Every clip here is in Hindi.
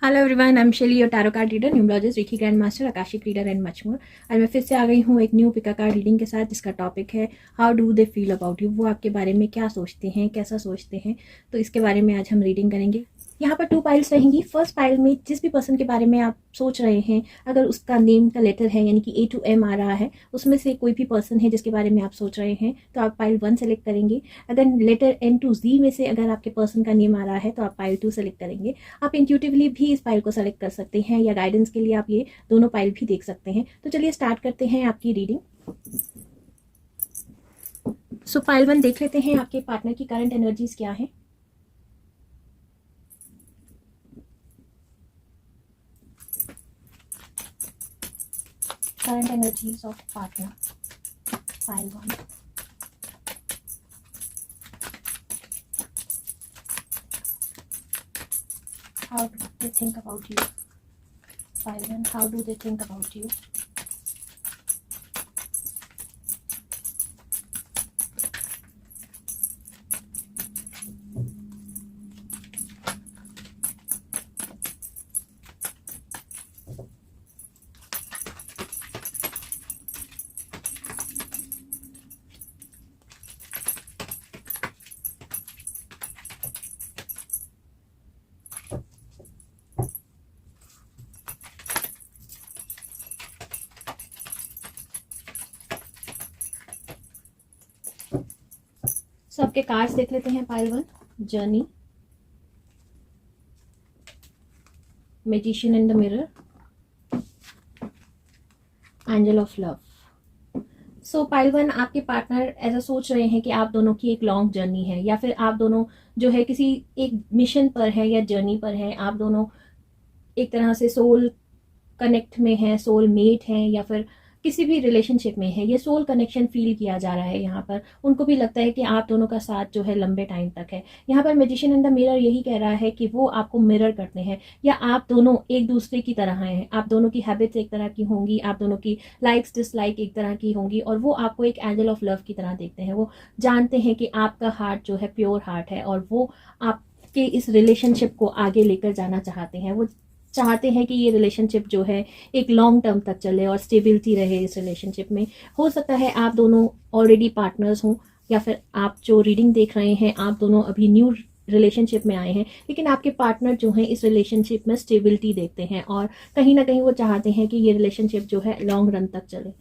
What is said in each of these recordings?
Hello everyone, I am Shelly, your tarot card reader, numerologist, reiki grand master, akashic reader and much more. आज मैं फिर से आ गई हूँ एक न्यू पिका कार्ड रीडिंग के साथ, जिसका टॉपिक है how do they feel about you. वो आपके बारे में क्या सोचते हैं, कैसा सोचते हैं, तो इसके बारे में आज हम रीडिंग करेंगे। यहाँ पर 2 पाइल्स रहेंगी। फर्स्ट पाइल में जिस भी पर्सन के बारे में आप सोच रहे हैं, अगर उसका नेम का लेटर है यानी कि A to M आ रहा है, उसमें से कोई भी पर्सन है जिसके बारे में आप सोच रहे हैं, तो आप पाइल 1 सेलेक्ट करेंगे। अगर लेटर N to Z में से अगर आपके पर्सन का नेम आ रहा है तो आप पाइल 2 सेलेक्ट करेंगे। आप इंट्यूटिवली भी इस पाइल को सेलेक्ट कर सकते हैं या गाइडेंस के लिए आप ये दोनों पाइल भी देख सकते हैं। तो चलिए स्टार्ट करते हैं आपकी रीडिंग। सो पाइल 1 देख लेते हैं आपके पार्टनर की करंट एनर्जीज क्या है। Current energies of partner, pile 1. How do they think about you? Pile 1, how do they think about you? सबके कार्ड्स देख लेते हैं। Pile 1, journey, magician in the mirror, angel of love. So pile 1, आपके पार्टनर ऐसा सोच रहे हैं कि आप दोनों की एक लॉन्ग जर्नी है, या फिर आप दोनों जो है किसी एक मिशन पर है या जर्नी पर है। आप दोनों एक तरह से सोल कनेक्ट में है, सोल मेट है, या फिर किसी भी रिलेशनशिप में है। ये सोल कनेक्शन फील किया जा रहा है यहाँ पर। उनको भी लगता है कि आप दोनों का साथ जो है लंबे टाइम तक है। यहाँ पर मैजिशियन इन द मिरर यही कह रहा है कि वो आपको मिरर करते हैं, या आप दोनों एक दूसरे की तरह हैं। आप दोनों की हैबिट्स एक तरह की होंगी, आप दोनों की लाइक्स डिसलाइक एक तरह की होंगी, और वो आपको एक एंजल ऑफ लव की तरह देखते हैं। वो जानते हैं कि आपका हार्ट जो है प्योर हार्ट है, और वो आपके इस रिलेशनशिप को आगे लेकर जाना चाहते हैं। वो चाहते हैं कि ये रिलेशनशिप जो है एक लॉन्ग टर्म तक चले और स्टेबिलिटी रहे इस रिलेशनशिप में। हो सकता है आप दोनों ऑलरेडी पार्टनर्स हों, या फिर आप जो रीडिंग देख रहे हैं आप दोनों अभी न्यू रिलेशनशिप में आए हैं, लेकिन आपके पार्टनर जो हैं इस रिलेशनशिप में स्टेबिलिटी देखते हैं, और कहीं ना कहीं वो चाहते हैं कि ये रिलेशनशिप जो है लॉन्ग रन तक चले।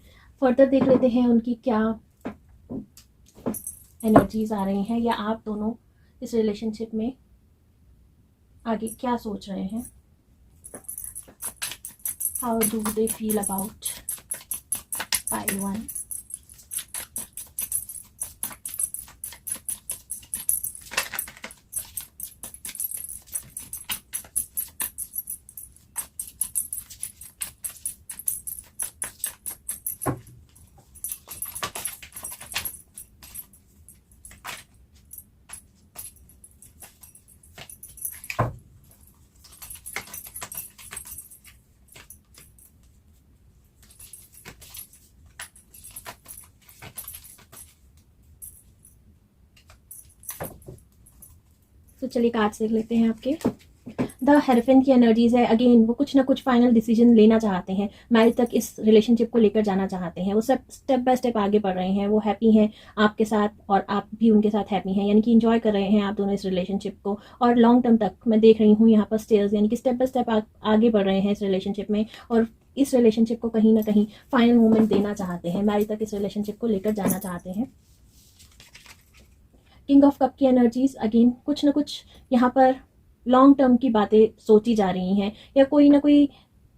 फर्दर देख लेते हैं उनकी क्या एनर्जीज आ रही हैं, या आप दोनों इस रिलेशनशिप में आगे क्या सोच रहे हैं। How do they feel about pile 1? तो चलिए कार्ड्स देख लेते हैं आपके। द हेरोफेंट की एनर्जीज है। अगेन वो कुछ ना कुछ फाइनल डिसीजन लेना चाहते हैं, मैरिज तक इस रिलेशनशिप को लेकर जाना चाहते हैं। वो सब स्टेप बाय स्टेप आगे बढ़ रहे हैं। वो हैप्पी हैं आपके साथ, और आप भी उनके साथ हैप्पी हैं, यानी कि इंजॉय कर रहे हैं आप दोनों इस रिलेशनशिप को। और लॉन्ग टर्म तक मैं देख रही हूँ यहाँ पर स्टेयर्स, यानी कि स्टेप बाय स्टेप आगे बढ़ रहे हैं इस रिलेशनशिप में, और इस रिलेशनशिप को कहीं ना कहीं फाइनल मोमेंट देना चाहते हैं, मैरिज तक इस रिलेशनशिप को लेकर जाना चाहते हैं। किंग ऑफ कप की एनर्जीज, अगेन कुछ ना कुछ यहाँ पर लॉन्ग टर्म की बातें सोची जा रही हैं, या कोई ना कोई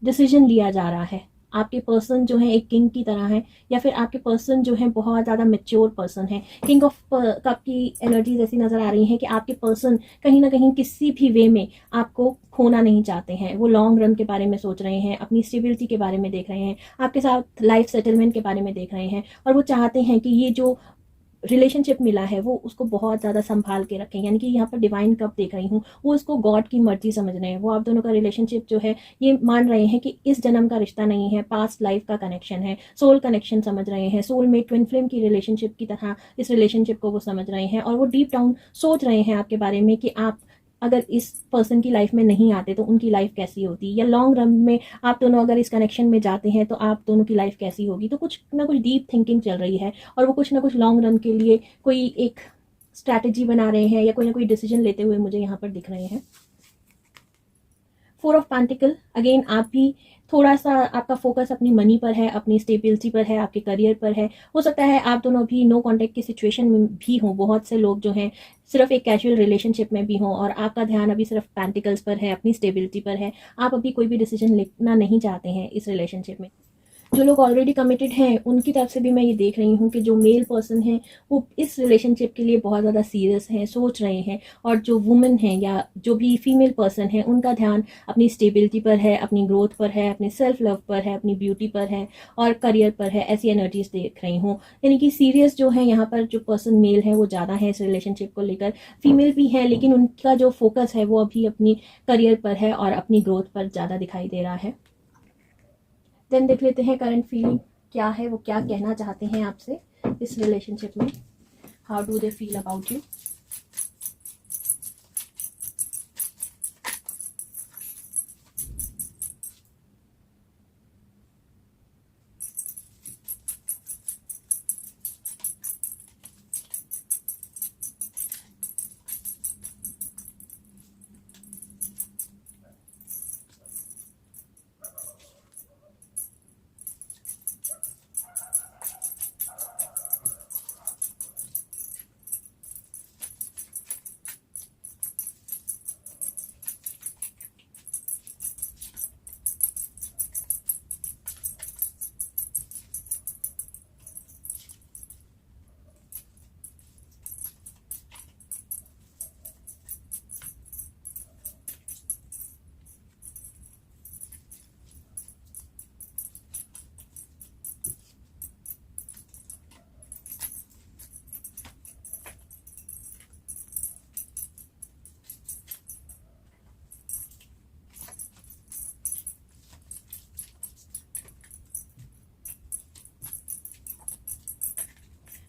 डिसीजन लिया जा रहा है। आपके पर्सन जो है एक किंग की तरह है, या फिर आपके पर्सन जो है बहुत ज़्यादा मेच्योर पर्सन है। किंग ऑफ कप की एनर्जीज ऐसी नज़र आ रही हैं कि आपके पर्सन कहीं ना कहीं किसी भी वे में आपको खोना नहीं चाहते हैं। वो लॉन्ग रन के बारे में सोच रहे हैं, अपनी स्टेबिलिटी के बारे में देख रहे हैं, आपके साथ लाइफ सेटलमेंट के बारे में देख रहे हैं, और वो चाहते हैं कि ये जो रिलेशनशिप मिला है वो उसको बहुत ज़्यादा संभाल के रखें। यानी कि यहाँ पर डिवाइन कप देख रही हूँ, वो उसको गॉड की मर्जी समझ रहे हैं। वो आप दोनों का रिलेशनशिप जो है ये मान रहे हैं कि इस जन्म का रिश्ता नहीं है, पास्ट लाइफ का कनेक्शन है, सोल कनेक्शन समझ रहे हैं। सोल में ट्विन फ्लेम की रिलेशनशिप की तरह इस रिलेशनशिप को वो समझ रहे हैं, और वो डीप डाउन सोच रहे हैं आपके बारे में कि आप अगर इस पर्सन की लाइफ में नहीं आते तो उनकी लाइफ कैसी होती, या लॉन्ग रन में आप दोनों अगर इस कनेक्शन में जाते हैं तो आप दोनों की लाइफ कैसी होगी। तो कुछ ना कुछ डीप थिंकिंग चल रही है और वो कुछ ना कुछ लॉन्ग रन के लिए कोई एक स्ट्रैटेजी बना रहे हैं या कोई ना कोई डिसीजन लेते हुए मुझे यहाँ पर दिख रहे हैं। 4 ऑफ पेंटिकल, अगेन आप भी थोड़ा सा आपका फोकस अपनी मनी पर है, अपनी स्टेबिलिटी पर है, आपके करियर पर है। हो सकता है आप दोनों भी नो कॉन्टेक्ट की सिचुएशन में भी हों। बहुत से लोग जो हैं सिर्फ एक कैजुअल रिलेशनशिप में भी हों और आपका ध्यान अभी सिर्फ पेंटिकल्स पर है, अपनी स्टेबिलिटी पर है। आप अभी कोई भी डिसीजन लेना नहीं चाहते हैं इस रिलेशनशिप में। जो लोग ऑलरेडी कमिटेड हैं उनकी तरफ से भी मैं ये देख रही हूँ कि जो मेल पर्सन हैं वो इस रिलेशनशिप के लिए बहुत ज़्यादा सीरियस हैं, सोच रहे हैं। और जो वुमेन हैं या जो भी फीमेल पर्सन है उनका ध्यान अपनी स्टेबिलिटी पर है, अपनी ग्रोथ पर है, अपनी सेल्फ लव पर है, अपनी ब्यूटी पर है और करियर पर है। ऐसी एनर्जीज देख रही हूँ। यानी कि सीरियस जो है यहाँ पर जो पर्सन मेल है वो ज़्यादा है इस रिलेशनशिप को लेकर। फीमेल भी है लेकिन उनका जो फोकस है वो अभी अपनी करियर पर है और अपनी ग्रोथ पर ज़्यादा दिखाई दे रहा है। देन देख लेते हैं करंट फीलिंग क्या है, वो क्या कहना चाहते हैं आपसे इस रिलेशनशिप में। How do they feel about you.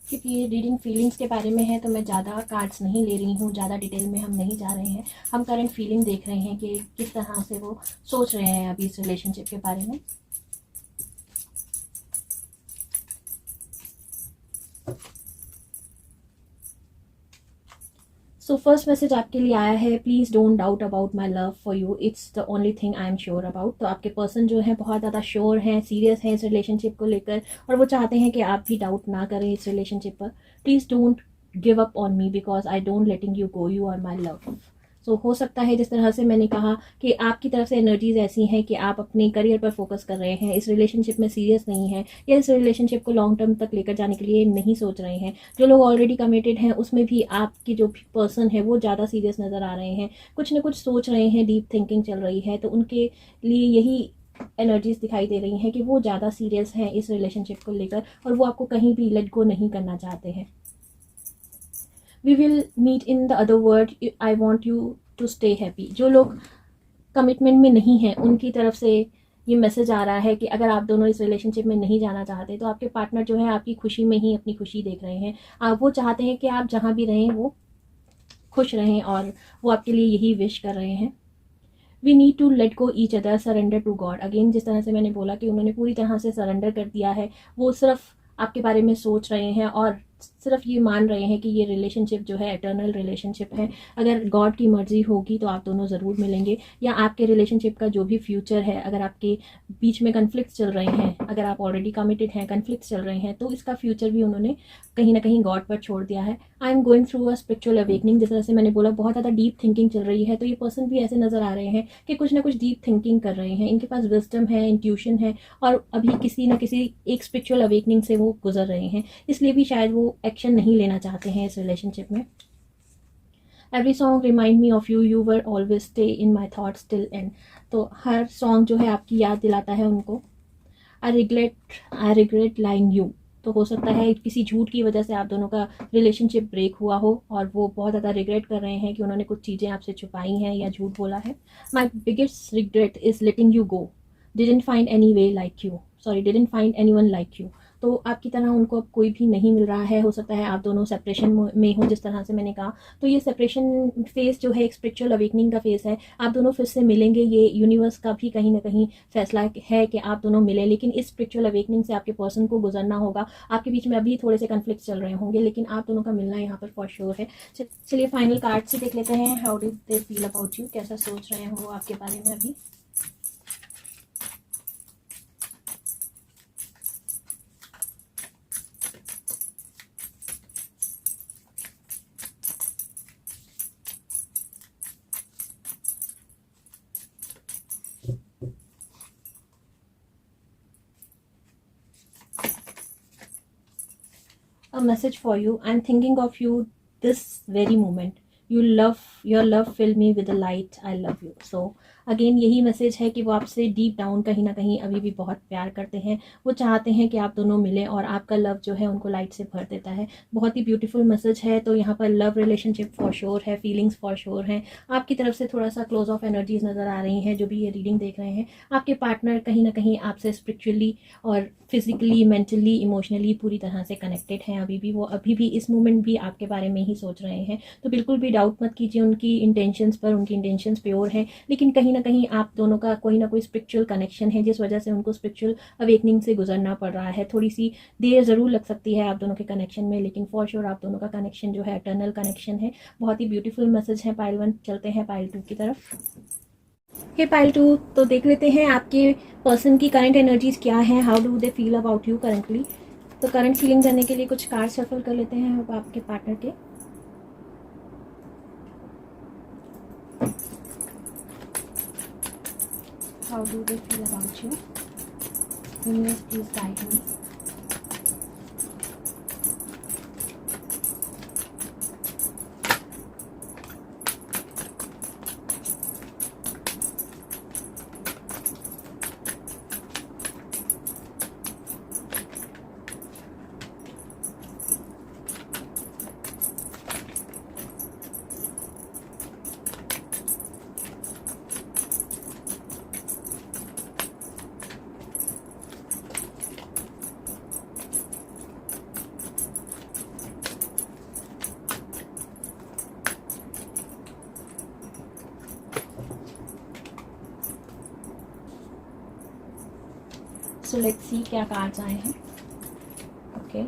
क्योंकि ये रीडिंग फीलिंग्स के बारे में है तो मैं ज़्यादा कार्ड्स नहीं ले रही हूँ, ज़्यादा डिटेल में हम नहीं जा रहे हैं। हम करंट फीलिंग देख रहे हैं कि किस तरह से वो सोच रहे हैं अभी इस रिलेशनशिप के बारे में। सो फर्स्ट मैसेज आपके लिए आया है, please don't doubt about my love for you, it's the only thing I am sure about. तो आपके पर्सन जो है बहुत ज़्यादा श्योर हैं, सीरियस हैं इस रिलेशनशिप को लेकर और वो चाहते हैं कि आप भी डाउट ना करें इस रिलेशनशिप पर। Please don't give up on me because I don't letting you go, you are my love. So हो सकता है जिस तरह से मैंने कहा कि आपकी तरफ से एनर्जीज ऐसी हैं कि आप अपने करियर पर फोकस कर रहे हैं, इस रिलेशनशिप में सीरियस नहीं है या इस रिलेशनशिप को लॉन्ग टर्म तक लेकर जाने के लिए नहीं सोच रहे हैं। जो लोग ऑलरेडी कमिटेड हैं उसमें भी आपकी जो पर्सन है वो ज़्यादा सीरियस नज़र आ रहे हैं, कुछ ना कुछ सोच रहे हैं, डीप थिंकिंग चल रही है। तो उनके लिए यही एनर्जीज दिखाई दे रही हैं कि वो ज़्यादा सीरियस हैं इस रिलेशनशिप को लेकर और वो आपको कहीं भी लेट गो नहीं करना चाहते हैं। We will meet in the other world, I want you to stay happy. जो लोग कमिटमेंट में नहीं हैं उनकी तरफ से ये मैसेज आ रहा है कि अगर आप दोनों इस रिलेशनशिप में नहीं जाना चाहते तो आपके पार्टनर जो है आपकी खुशी में ही अपनी खुशी देख रहे हैं। आप वो चाहते हैं कि आप जहाँ भी रहें वो खुश रहें और वो आपके लिए यही विश कर रहे हैं। We need to let go each other, surrender to God. Again जिस तरह से मैंने बोला कि उन्होंने पूरी तरह से सरेंडर कर दिया है, वो सिर्फ आपके बारे में सोच रहे हैं और सिर्फ ये मान रहे हैं कि ये रिलेशनशिप जो है एटर्नल रिलेशनशिप है। अगर गॉड की मर्जी होगी तो आप दोनों ज़रूर मिलेंगे, या आपके रिलेशनशिप का जो भी फ्यूचर है, अगर आपके बीच में कन्फ्लिक्ट चल रहे हैं, अगर आप ऑलरेडी कमिटेड हैं, कन्फ्लिक्ट चल रहे हैं, तो इसका फ्यूचर भी उन्होंने कहीं ना कहीं गॉड पर छोड़ दिया है। I am going through a spiritual awakening, जिस तरह से मैंने बोला बहुत ज़्यादा डीप थिंकिंग चल रही है। तो ये पर्सन भी ऐसे नज़र आ रहे हैं कि कुछ ना कुछ डीप थिंकिंग कर रहे हैं, इनके पास विजडम है, इंट्यूशन है और अभी किसी न किसी एक स्पिरिचुअल अवेकनिंग से वो गुजर रहे हैं, इसलिए भी शायद वो एक्शन नहीं लेना चाहते हैं इस रिलेशनशिप में। Every song remind me of you, you were always stay in my thoughts till and. तो हर सॉन्ग जो है आपकी याद दिलाता है उनको। I regret lying you. तो हो सकता है किसी झूठ की वजह से आप दोनों का रिलेशनशिप ब्रेक हुआ हो और वो बहुत ज़्यादा रिग्रेट कर रहे हैं कि उन्होंने कुछ चीज़ें आपसे छुपाई हैं या झूठ बोला है। My biggest regret is letting you go, didn't find any way like you, sorry didn't find any one like you. तो आपकी तरह उनको अब कोई भी नहीं मिल रहा है। हो सकता है आप दोनों सेपरेशन में हो, जिस तरह से मैंने कहा। तो ये सेपरेशन फेज़ जो है एक स्पिरिचुअल अवेकनिंग का फेज़ है। आप दोनों फिर से मिलेंगे, ये यूनिवर्स का भी कहीं ना कहीं फैसला है कि आप दोनों मिलें, लेकिन इस स्पिरिचुअल अवेकनिंग से आपके पर्सन को गुजरना होगा। आपके बीच में अभी थोड़े से कन्फ्लिक्ट चल रहे होंगे, लेकिन आप दोनों का मिलना यहाँ पर फॉर श्योर है। चलिए फाइनल कार्ड से देख लेते हैं, how do they feel about you, कैसा सोच रहे हैं वो आपके बारे में अभी। A message for you. I'm thinking of you this very moment. Your love filled me with the light. I love you. So again यही मैसेज है कि वो आपसे डीप डाउन कहीं ना कहीं अभी भी बहुत प्यार करते हैं। वो चाहते हैं कि आप दोनों मिलें और आपका लव जो है उनको लाइट से भर देता है। बहुत ही ब्यूटीफुल मैसेज है। तो यहाँ पर लव रिलेशनशिप फॉर श्योर है, फीलिंग्स फॉर श्योर हैं। आपकी तरफ से थोड़ा सा क्लोज ऑफ एनर्जीज नज़र आ रही हैं जो भी ये रीडिंग देख रहे हैं। आपके पार्टनर कहीं ना कहीं आपसे स्पिरिचुअली और फिजिकली, मेंटली, इमोशनली पूरी तरह से कनेक्टेड हैं अभी भी। वो अभी भी इस मोमेंट भी आपके बारे में ही सोच रहे हैं। तो बिल्कुल भी डाउट मत कीजिए उनकी इंटेंशंस पर। उनकी इंटेंशंस प्योर हैं, लेकिन कहीं ना कहीं आप दोनों का कोई ना कोई स्पिरिचुअल कनेक्शन है जिस वजह से उनको स्पिरिचुअल अवेकनिंग से गुजरना पड़ रहा है। थोड़ी सी देर ज़रूर लग सकती है आप दोनों के कनेक्शन में, लेकिन फॉर श्योर आप दोनों का कनेक्शन जो है एटर्नल कनेक्शन है। बहुत ही ब्यूटीफुल मैसेज है पाइल 1। चलते हैं पाइल 2 की तरफ। हे पाइल 2, तो देख लेते हैं आपके पर्सन की करंट एनर्जीज क्या हैं, how do they feel about you currently. तो करंट फीलिंग करने के लिए कुछ कार्ड शफल कर लेते हैं अब आपके पार्टनर के। How do they feel about you, universe please guide me. So let's see क्या कार्ड्स आए हैं। ओके,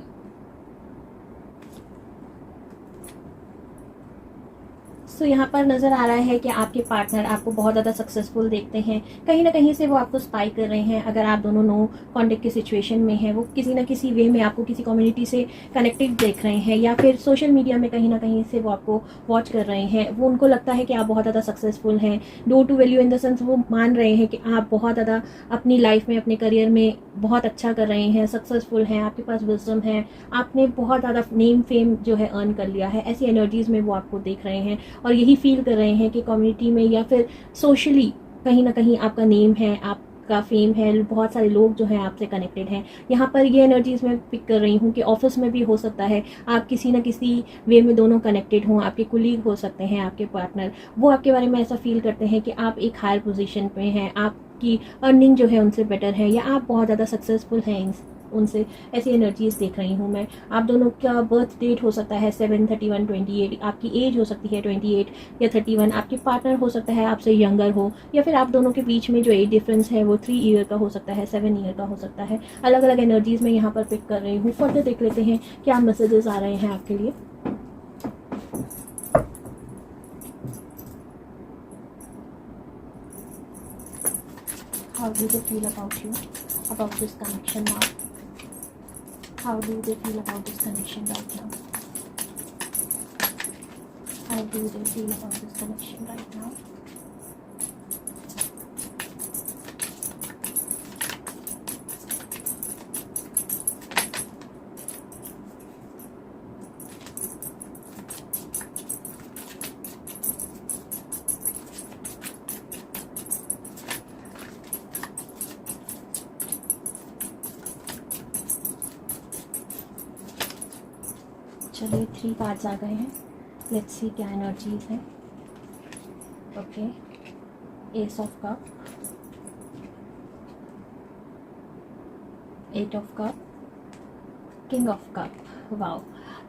सो यहाँ पर नज़र आ रहा है कि आपके पार्टनर आपको बहुत ज़्यादा सक्सेसफुल देखते हैं। कहीं ना कहीं से वो आपको स्पाई कर रहे हैं। अगर आप दोनों नो कॉन्टेक्ट की सिचुएशन में हैं, वो किसी ना किसी वे में आपको किसी कम्युनिटी से कनेक्टेड देख रहे हैं, या फिर सोशल मीडिया में कहीं ना कहीं से वो आपको वॉच कर रहे हैं। वो उनको लगता है कि आप बहुत ज़्यादा सक्सेसफुल हैं। Do to value in the sense वो मान रहे हैं कि आप बहुत ज़्यादा अपनी लाइफ में, अपने करियर में बहुत अच्छा कर रहे हैं, सक्सेसफुल हैं, आपके पास विजडम है, आपने बहुत ज़्यादा नेम फेम जो है अर्न कर लिया है। ऐसी एनर्जीज़ में वो आपको देख रहे हैं और यही फील कर रहे हैं कि कम्युनिटी में या फिर सोशली कहीं ना कहीं आपका नेम है, आपका फेम है, बहुत सारे लोग जो हैं आपसे कनेक्टेड हैं। यहाँ पर ये एनर्जीज मैं पिक कर रही हूँ कि ऑफिस में भी हो सकता है आप किसी ना किसी वे में दोनों कनेक्टेड हों। आपके कुलीग हो सकते हैं, आपके पार्टनर, वो आपके बारे में ऐसा फील करते हैं कि आप एक हायर पोजीशन पे हैं, आपकी अर्निंग जो है उनसे बेटर है, या आप बहुत ज़्यादा सक्सेसफुल हैं उनसे। ऐसी एनर्जीज देख रही हूँ मैं। आप दोनों का बर्थ डेट हो सकता है 7/31/28, आपकी एज हो सकती है 28 या 31, आपके पार्टनर हो सकता है आपसे यंगर हो, या फिर आप दोनों के बीच में जो एज डिफरेंस है वो 3 ईयर का हो सकता है, 7 ईयर का हो सकता है। अलग अलग एनर्जीज में यहाँ पर पिक कर रही हूँ। फर्दर देख लेते हैं क्या मैसेजेस आ रहे हैं आपके लिए। How do they feel about you, about this connection now? How do they feel about this connection right now? How do they feel about this connection right now? चलिए 3 कार्ड्स आ गए हैं। लेट्स सी क्या एनर्जीज हैं। Okay, S of cup, 8 of cup, king of cup, wow.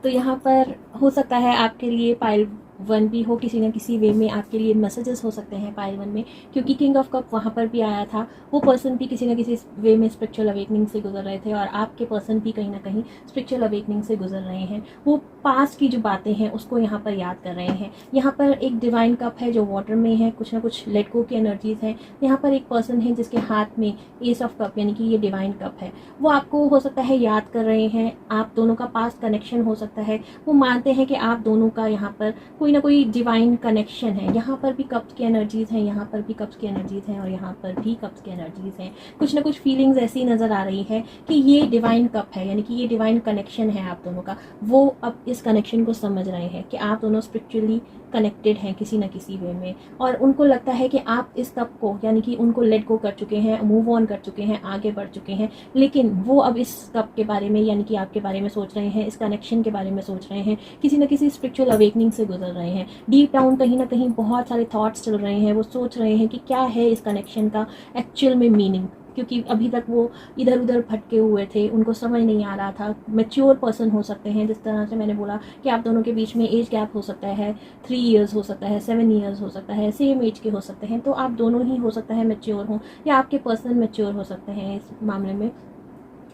तो यहाँ पर हो सकता है आपके लिए पाइल 1 भी हो, किसी न किसी वे में आपके लिए मैसेजेस हो सकते हैं पाइल 1 में, क्योंकि किंग ऑफ कप वहाँ पर भी आया था। वो पर्सन भी किसी न किसी वे में स्पिरिचुअल अवेकनिंग से गुजर रहे थे और आपके पर्सन भी कहीं ना कहीं स्पिरिचुअल अवेकनिंग से गुजर रहे हैं। वो पास्ट की जो बातें हैं उसको यहाँ पर याद कर रहे हैं। यहाँ पर एक डिवाइन कप है जो वाटर में है, कुछ ना कुछ लेट गो की एनर्जीज हैं। यहाँ पर एक पर्सन है जिसके हाथ में एस ऑफ कप यानी कि ये डिवाइन कप है। वो आपको हो सकता है याद कर रहे हैं, आप दोनों का पास्ट कनेक्शन हो सकता है। वो मानते हैं कि आप दोनों का यहाँ पर कोई ना कोई डिवाइन कनेक्शन है। यहाँ पर भी कप्स की एनर्जीज हैं, यहाँ पर भी कप्स की एनर्जीज हैं और यहाँ पर भी कप्स की एनर्जीज हैं। कुछ ना कुछ फीलिंग्स ऐसी नज़र आ रही है कि ये डिवाइन कप है, यानी कि ये डिवाइन कनेक्शन है आप दोनों का। वो अब इस कनेक्शन को समझ रहे हैं कि आप दोनों स्पिरिचुअली कनेक्टेड हैं किसी न किसी वे में, और उनको लगता है कि आप इस कप को यानी कि उनको लेट गो कर चुके हैं, मूव ऑन कर चुके हैं, आगे बढ़ चुके हैं। लेकिन वो अब इस कप के बारे में यानी कि आपके बारे में सोच रहे हैं, इस कनेक्शन के बारे में सोच रहे हैं, किसी न किसी स्पिरिचुअल अवेकनिंग से गुजर रहे हैं। डीप डाउन कहीं ना कहीं बहुत सारे थॉट्स चल रहे हैं। वो सोच रहे हैं कि क्या है इस कनेक्शन का एक्चुअल में मीनिंग, क्योंकि अभी तक वो इधर उधर भटके हुए थे, उनको समझ नहीं आ रहा था। मैच्योर पर्सन हो सकते हैं, जिस तरह से मैंने बोला कि आप दोनों के बीच में एज गैप हो सकता है, 3 ईयर्स हो सकता है, 7 ईयर्स हो सकता है, सेम एज के हो सकते हैं। तो आप दोनों ही हो सकता है मैच्योर हों या आपके पर्सन मैच्योर हो सकते हैं। इस मामले में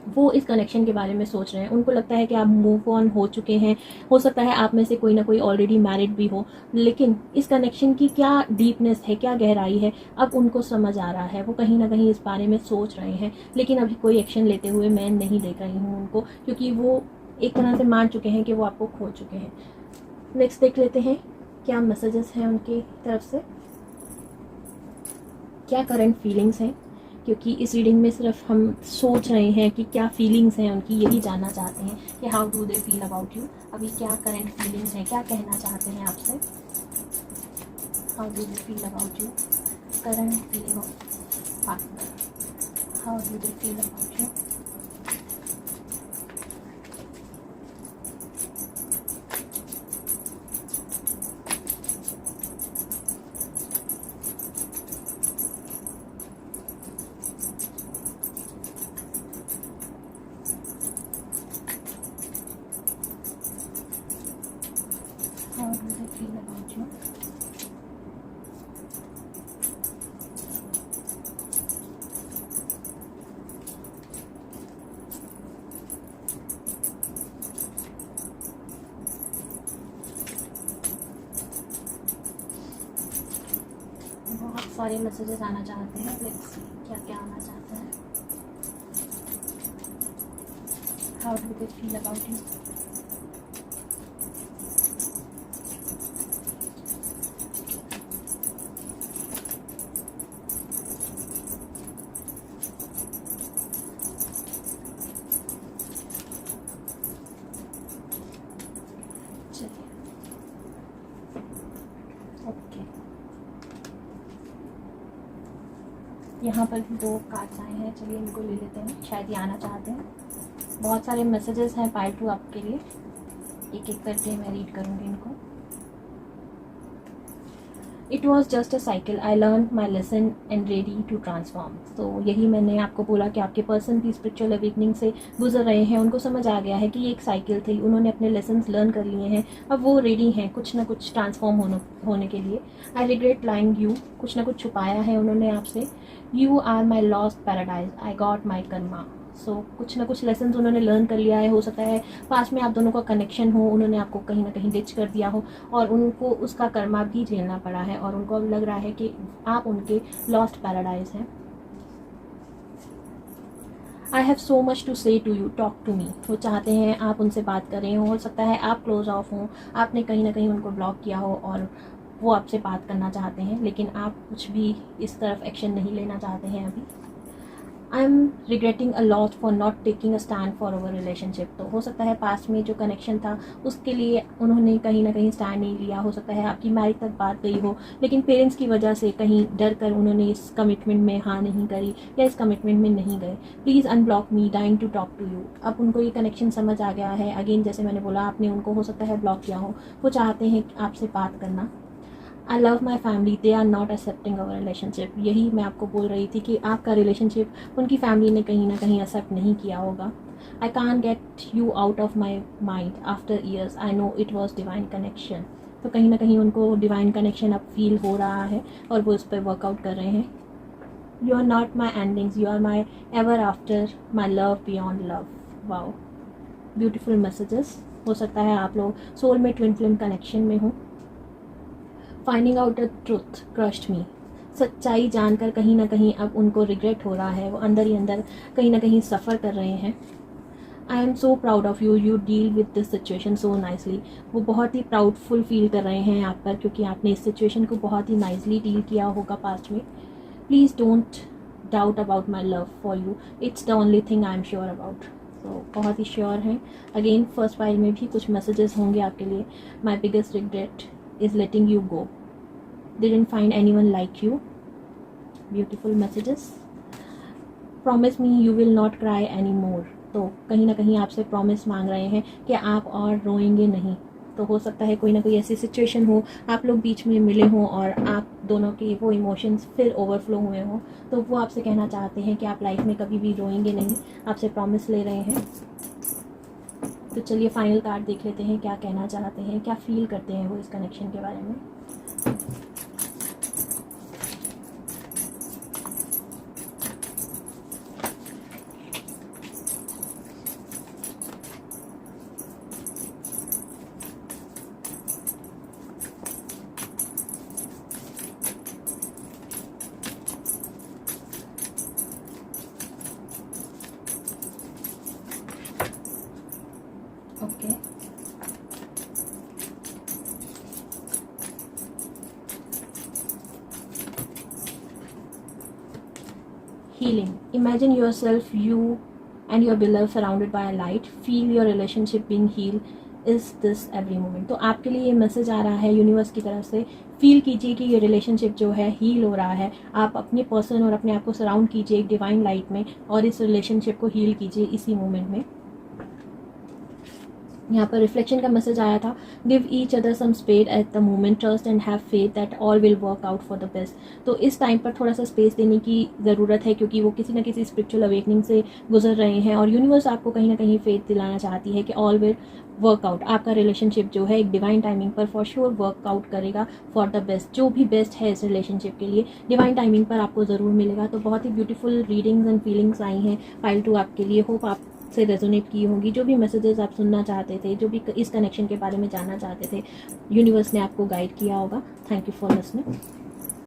वो इस कनेक्शन के बारे में सोच रहे हैं। उनको लगता है कि आप मूव ऑन हो चुके हैं। हो सकता है आप में से कोई ना कोई ऑलरेडी मैरिड भी हो, लेकिन इस कनेक्शन की क्या डीपनेस है, क्या गहराई है, अब उनको समझ आ रहा है। वो कहीं ना कहीं इस बारे में सोच रहे हैं, लेकिन अभी कोई एक्शन लेते हुए मैं नहीं देख रही हूँ उनको, क्योंकि वो एक तरह से मान चुके हैं कि वो आपको खो चुके हैं। नेक्स्ट देख लेते हैं क्या मैसेजेस हैं उनकी तरफ से, क्या करंट फीलिंग्स हैं, क्योंकि इस रीडिंग में सिर्फ हम सोच रहे हैं कि क्या फीलिंग्स हैं उनकी, यही जानना चाहते हैं कि how do they feel about you. अभी क्या करंट फीलिंग्स हैं, क्या कहना चाहते हैं आपसे, how do they feel about you, current feeling of partner, how do they feel about you. How do they feel about you? बहुत सारे मैसेजेस आना चाहते हैं, लेट्स सी क्या क्या आना चाहते हैं। How do they feel about you? Okay, यहाँ पर भी 2 कार्ड्स आए हैं, चलिए इनको ले लेते हैं, शायद ये आना चाहते हैं। बहुत सारे मैसेजेस हैं पाइल 2 आपके लिए, एक एक करके मैं रीड करूँगी इनको। It was just a cycle, I learn my lesson and ready to transform. तो यही मैंने आपको बोला कि आपके पर्सन भी स्पिरिचुअल अवेकनिंग से गुजर रहे हैं। उनको समझ आ गया है कि ये एक साइकिल थी, उन्होंने अपने लेसन्स लर्न कर लिए हैं, अब वो रेडी हैं कुछ ना कुछ ट्रांसफॉर्म होने के लिए। आई रिग्रेट लाइंग यू, कुछ ना कुछ छुपाया है उन्होंने आपसे। You are my lost paradise, I got my karma. So कुछ ना कुछ लेसन्स उन्होंने लर्न कर लिया है। हो सकता है पास में आप दोनों का कनेक्शन हो, उन्होंने आपको कहीं ना कहीं डिच कर दिया हो और उनको उसका कर्मा भी झेलना पड़ा है, और उनको अब लग रहा है कि आप उनके लॉस्ट पैराडाइज हैं। I have so much to say to you, talk to me. वो चाहते हैं आप उनसे बात करें। हो सकता है आप क्लोज ऑफ हों, आपने कहीं ना कहीं उनको ब्लॉक किया हो और वो आपसे बात करना चाहते हैं, लेकिन आप कुछ भी इस तरफ एक्शन नहीं लेना चाहते हैं अभी। I am regretting a lot for not taking a stand for our relationship. तो हो सकता है पास में जो कनेक्शन था उसके लिए उन्होंने कहीं ना कहीं स्टैंड नहीं लिया। हो सकता है आपकी मैरिज तक बात गई हो, लेकिन पेरेंट्स की वजह से कहीं डर कर उन्होंने इस कमिटमेंट में हाँ नहीं करी या इस कमिटमेंट में नहीं गए। Please unblock me, dying to talk to you. अब उनको ये कनेक्शन समझ आ गया है। अगेन जैसे मैंने बोला, आपने उनको हो सकता है ब्लॉक किया हो, वो चाहते हैं आपसे बात करना। I love my family, they are not accepting our relationship. यही मैं आपको बोल रही थी कि आपका रिलेशनशिप उनकी फैमिली ने कहीं ना कहीं एक्सेप्ट नहीं किया होगा। I can get you out of my mind after years, I know it was divine connection. तो कहीं ना कहीं उनको डिवाइन कनेक्शन अब फील हो रहा है और वो उस पर वर्कआउट कर रहे हैं। You are not my endings, you are my ever after, my love beyond love. Wow, beautiful messages. हो सकता है आप लोग सोल में ट्विन फ्लेम कनेक्शन में हो। Finding out the truth crushed me, सच्चाई जानकर कहीं ना कहीं अब उनको रिग्रेट हो रहा है, वो अंदर ही अंदर कहीं ना कहीं सफ़र कर रहे हैं। I am so proud of you, you deal with this situation so nicely. वो बहुत ही प्राउडफुल फील कर रहे हैं आप पर, क्योंकि आपने इस सिचुएशन को बहुत ही नाइसली डील किया होगा पास्ट में। Please don't doubt about my love for you, it's the only thing I am sure about. तो बहुत ही श्योर हैं। अगेन फर्स्ट फाइल में भी कुछ मैसेजेस होंगे आपके लिए। My biggest regret is letting you go, didn't find anyone like you, beautiful messages. Promise me you will not cry anymore, तो कहीं ना कहीं आपसे प्रॉमिस मांग रहे हैं कि आप और रोएंगे नहीं। तो हो सकता है कोई ना कोई ऐसी सिचुएशन हो, आप लोग बीच में मिले हों और आप दोनों के वो इमोशंस फिर ओवरफ्लो हुए हों, तो वो आपसे कहना चाहते हैं कि आप लाइफ में कभी भी रोएंगे नहीं, आपसे प्रॉमिस ले रहे हैं। तो चलिए फाइनल कार्ड देख लेते हैं, क्या कहना चाहते हैं, क्या फील करते हैं वो इस कनेक्शन के बारे में। Okay, healing. Imagine yourself, you and your beloved surrounded by a light. Feel your relationship being healed. Is this every moment? तो आपके लिए ये मैसेज आ रहा है यूनिवर्स की तरफ से। फील कीजिए कि ये रिलेशनशिप जो है हील हो रहा है। आप अपने पर्सन और अपने आप को सराउंड कीजिए एक डिवाइन लाइट में और इस रिलेशनशिप को हील कीजिए इसी मोमेंट में। यहाँ पर रिफ्लेक्शन का मैसेज आया था, give each other some space at the moment, trust and have faith that all will work out for the best. तो इस टाइम पर थोड़ा सा स्पेस देने की ज़रूरत है, क्योंकि वो किसी ना किसी स्पिरिचुअल अवेकनिंग से गुजर रहे हैं और यूनिवर्स आपको कहीं ना कहीं फेथ दिलाना चाहती है कि ऑल विल वर्कआउट। आपका रिलेशनशिप जो है एक डिवाइन टाइमिंग पर फॉर श्योर वर्कआउट करेगा फॉर द बेस्ट। जो भी बेस्ट है इस रिलेशनशिप के लिए डिवाइन टाइमिंग पर आपको ज़रूर मिलेगा। तो बहुत ही ब्यूटीफुल रीडिंग्स एंड फीलिंग्स आई हैं फाइल 2 आपके लिए। होप आप से रेजोनेट की होगी। जो भी मैसेजेस आप सुनना चाहते थे, जो भी इस कनेक्शन के बारे में जानना चाहते थे, यूनिवर्स ने आपको गाइड किया होगा। Thank you for listening.